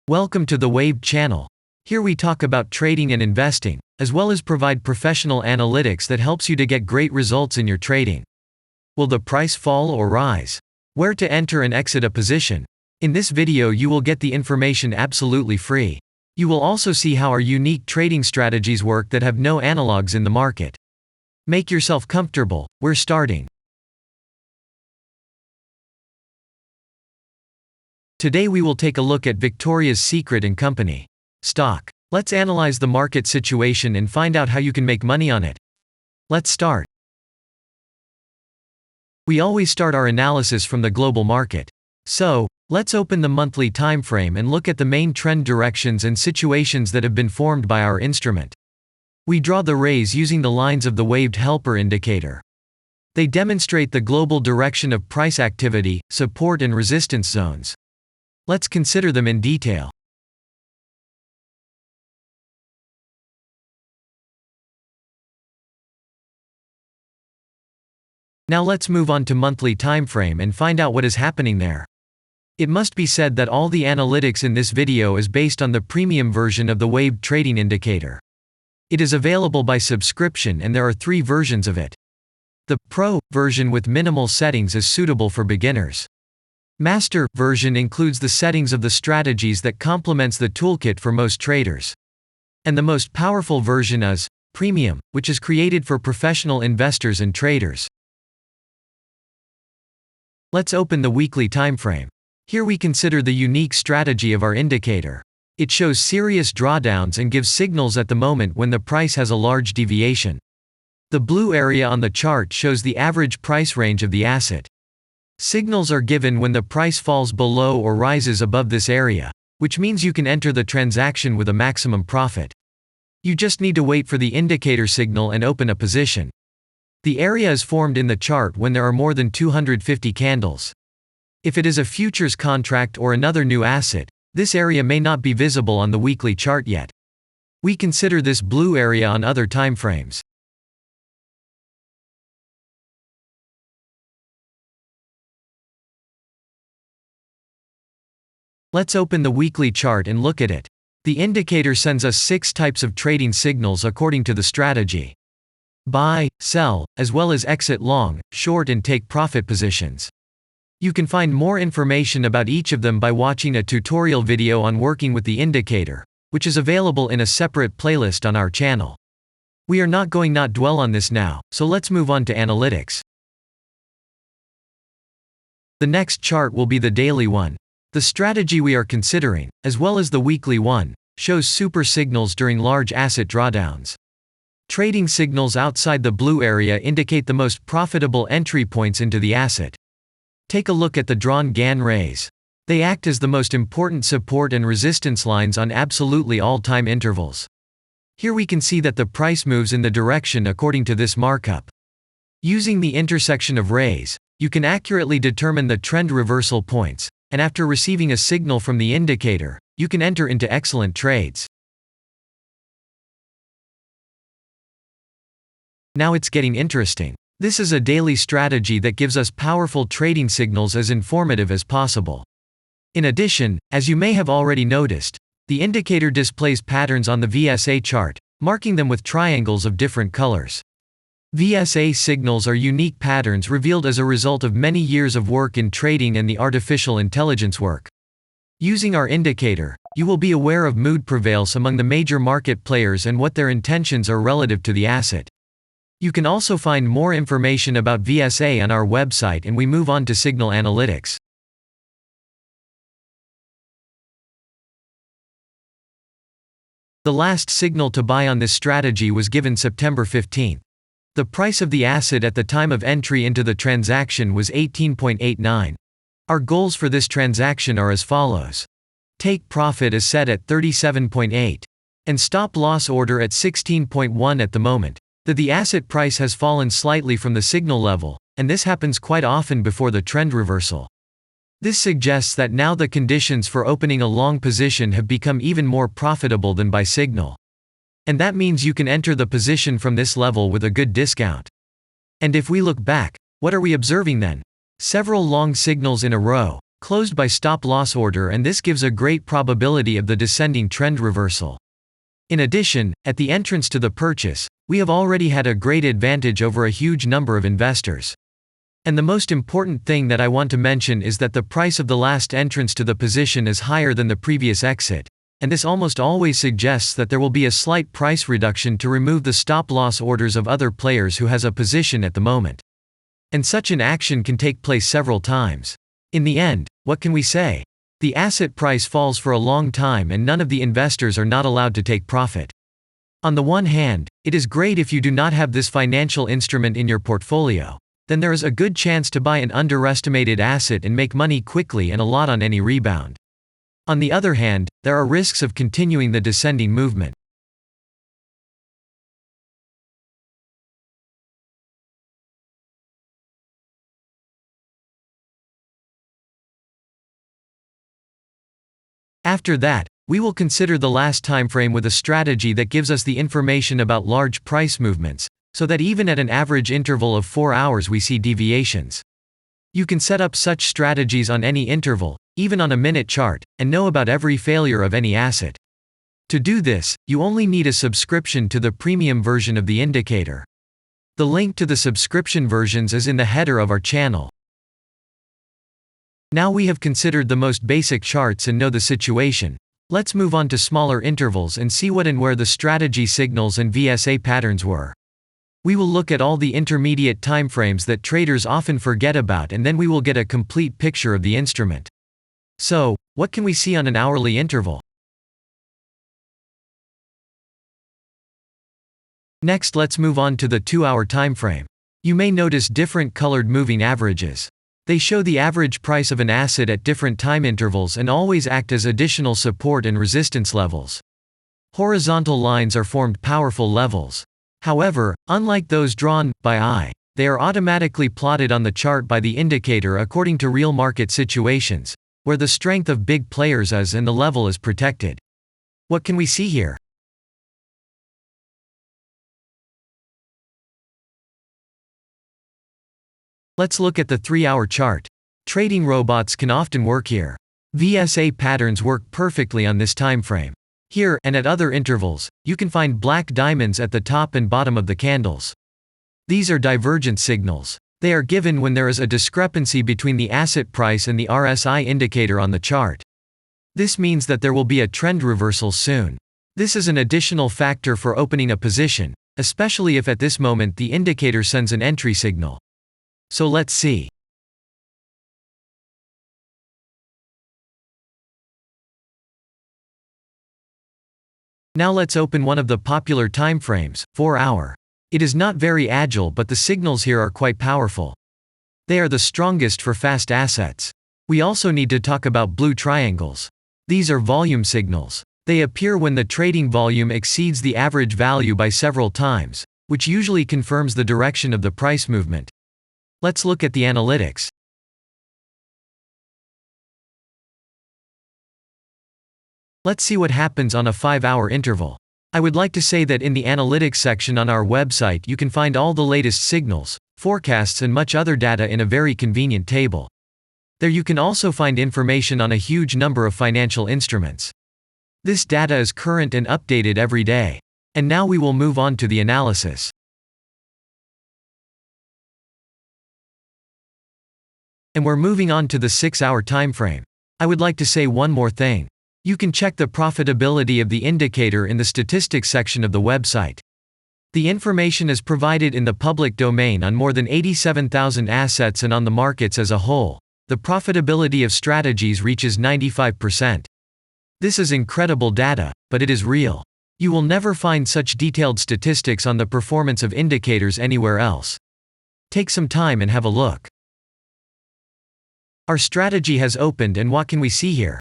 Welcome to the Waved channel. Here we talk about trading and investing, as well as provide professional analytics that helps you to get great results in your trading. Will the price fall or rise? Where to enter and exit a position? In this video you will get the information absolutely free. You will also see how our unique trading strategies work that have no analogs in the market. Make yourself comfortable, we're starting. Today we will take a look at Victoria's Secret & Company stock. Let's analyze the market situation and find out how you can make money on it. Let's start. We always start our analysis from the global market. So, let's open the monthly time frame and look at the main trend directions and situations that have been formed by our instrument. We draw the rays using the lines of the waved helper indicator. They demonstrate the global direction of price activity, support and resistance zones. Let's consider them in detail. Now let's move on to monthly time frame and find out what is happening there. It must be said that all the analytics in this video is based on the premium version of the waved trading indicator. It is available by subscription and there are 3 versions of it. The Pro version with minimal settings is suitable for beginners. Master version includes the settings of the strategies that complements the toolkit for most traders. And the most powerful version is Premium, which is created for professional investors and traders. Let's open the weekly time frame. Here we consider the unique strategy of our indicator. It shows serious drawdowns and gives signals at the moment when the price has a large deviation. The blue area on the chart shows the average price range of the asset. Signals are given when the price falls below or rises above this area, which means you can enter the transaction with a maximum profit. You just need to wait for the indicator signal and open a position. The area is formed in the chart when there are more than 250 candles. If it is a futures contract or another new asset, this area may not be visible on the weekly chart yet. We consider this blue area on other time frames. Let's open the weekly chart and look at it. The indicator sends us 6 types of trading signals according to the strategy: buy, sell, as well as exit long, short and take profit positions. You can find more information about each of them by watching a tutorial video on working with the indicator, which is available in a separate playlist on our channel. We are not going to dwell on this now, so let's move on to analytics. The next chart will be the daily one. The strategy we are considering, as well as the weekly one, shows super signals during large asset drawdowns. Trading signals outside the blue area indicate the most profitable entry points into the asset. Take a look at the drawn Gann rays. They act as the most important support and resistance lines on absolutely all time intervals. Here we can see that the price moves in the direction according to this markup. Using the intersection of rays, you can accurately determine the trend reversal points, and after receiving a signal from the indicator, you can enter into excellent trades. Now it's getting interesting. This is a daily strategy that gives us powerful trading signals as informative as possible. In addition, as you may have already noticed, the indicator displays patterns on the VSA chart, marking them with triangles of different colors. VSA signals are unique patterns revealed as a result of many years of work in trading and the artificial intelligence work. Using our indicator, you will be aware of mood prevails among the major market players and what their intentions are relative to the asset. You can also find more information about VSA on our website, and we move on to signal analytics. The last signal to buy on this strategy was given September 15. The price of the asset at the time of entry into the transaction was 18.89. Our goals for this transaction are as follows. Take profit is set at 37.8. And stop loss order at 16.1 at the moment. The asset price has fallen slightly from the signal level, and this happens quite often before the trend reversal. This suggests that now the conditions for opening a long position have become even more profitable than by signal. And that means you can enter the position from this level with a good discount. And if we look back, what are we observing then? Several long signals in a row, closed by stop-loss order, and this gives a great probability of the descending trend reversal. In addition, at the entrance to the purchase, we have already had a great advantage over a huge number of investors. And the most important thing that I want to mention is that the price of the last entrance to the position is higher than the previous exit, and this almost always suggests that there will be a slight price reduction to remove the stop-loss orders of other players who has a position at the moment. And such an action can take place several times. In the end, what can we say? The asset price falls for a long time and none of the investors are not allowed to take profit. On the one hand, it is great if you do not have this financial instrument in your portfolio. Then there is a good chance to buy an underestimated asset and make money quickly and a lot on any rebound. On the other hand, there are risks of continuing the descending movement. After that, we will consider the last time frame with a strategy that gives us the information about large price movements, so that even at an average interval of 4 hours we see deviations. You can set up such strategies on any interval, even on a minute chart, and know about every failure of any asset. To do this, you only need a subscription to the premium version of the indicator. The link to the subscription versions is in the header of our channel. Now we have considered the most basic charts and know the situation. Let's move on to smaller intervals and see what and where the strategy signals and VSA patterns were. We will look at all the intermediate timeframes that traders often forget about, and then we will get a complete picture of the instrument. So, what can we see on an hourly interval? Next, let's move on to the 2-hour timeframe. You may notice different colored moving averages. They show the average price of an asset at different time intervals and always act as additional support and resistance levels. Horizontal lines are formed powerful levels. However, unlike those drawn by eye, they are automatically plotted on the chart by the indicator according to real market situations, where the strength of big players is and the level is protected. What can we see here? Let's look at the 3-hour chart. Trading robots can often work here. VSA patterns work perfectly on this time frame. Here, and at other intervals, you can find black diamonds at the top and bottom of the candles. These are divergent signals. They are given when there is a discrepancy between the asset price and the RSI indicator on the chart. This means that there will be a trend reversal soon. This is an additional factor for opening a position, especially if at this moment the indicator sends an entry signal. So let's see. Now let's open one of the popular timeframes, 4-hour. It is not very agile, but the signals here are quite powerful. They are the strongest for fast assets. We also need to talk about blue triangles. These are volume signals. They appear when the trading volume exceeds the average value by several times, which usually confirms the direction of the price movement. Let's look at the analytics. Let's see what happens on a 5-hour interval. I would like to say that in the analytics section on our website you can find all the latest signals, forecasts and much other data in a very convenient table. There you can also find information on a huge number of financial instruments. This data is current and updated every day. And now we will move on to the analysis. And we're moving on to the 6-hour timeframe. I would like to say one more thing. You can check the profitability of the indicator in the statistics section of the website. The information is provided in the public domain on more than 87,000 assets and on the markets as a whole. The profitability of strategies reaches 95%. This is incredible data, but it is real. You will never find such detailed statistics on the performance of indicators anywhere else. Take some time and have a look. Our strategy has opened, and what can we see here?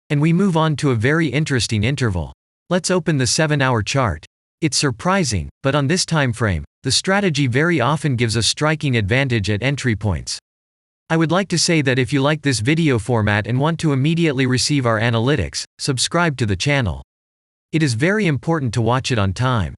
And we move on to a very interesting interval. Let's open the 7-hour chart. It's surprising, but on this time frame, the strategy very often gives a striking advantage at entry points. I would like to say that if you like this video format and want to immediately receive our analytics, subscribe to the channel. It is very important to watch it on time.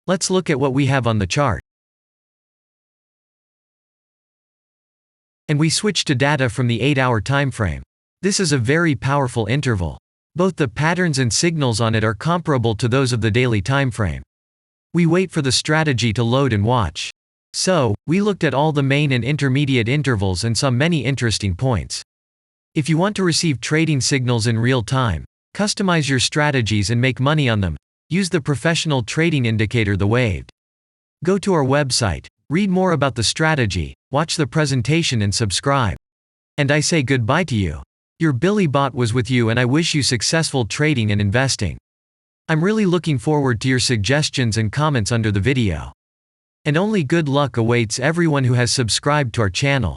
Let's look at what we have on the chart. And we switched to data from the 8-hour timeframe. This is a very powerful interval. Both the patterns and signals on it are comparable to those of the daily timeframe. We wait for the strategy to load and watch. So, we looked at all the main and intermediate intervals and saw many interesting points. If you want to receive trading signals in real time, customize your strategies and make money on them, use the professional trading indicator The Waved. Go to our website, read more about the strategy, watch the presentation and subscribe. And I say goodbye to you. Your Billy Bot was with you and I wish you successful trading and investing. I'm really looking forward to your suggestions and comments under the video. And only good luck awaits everyone who has subscribed to our channel.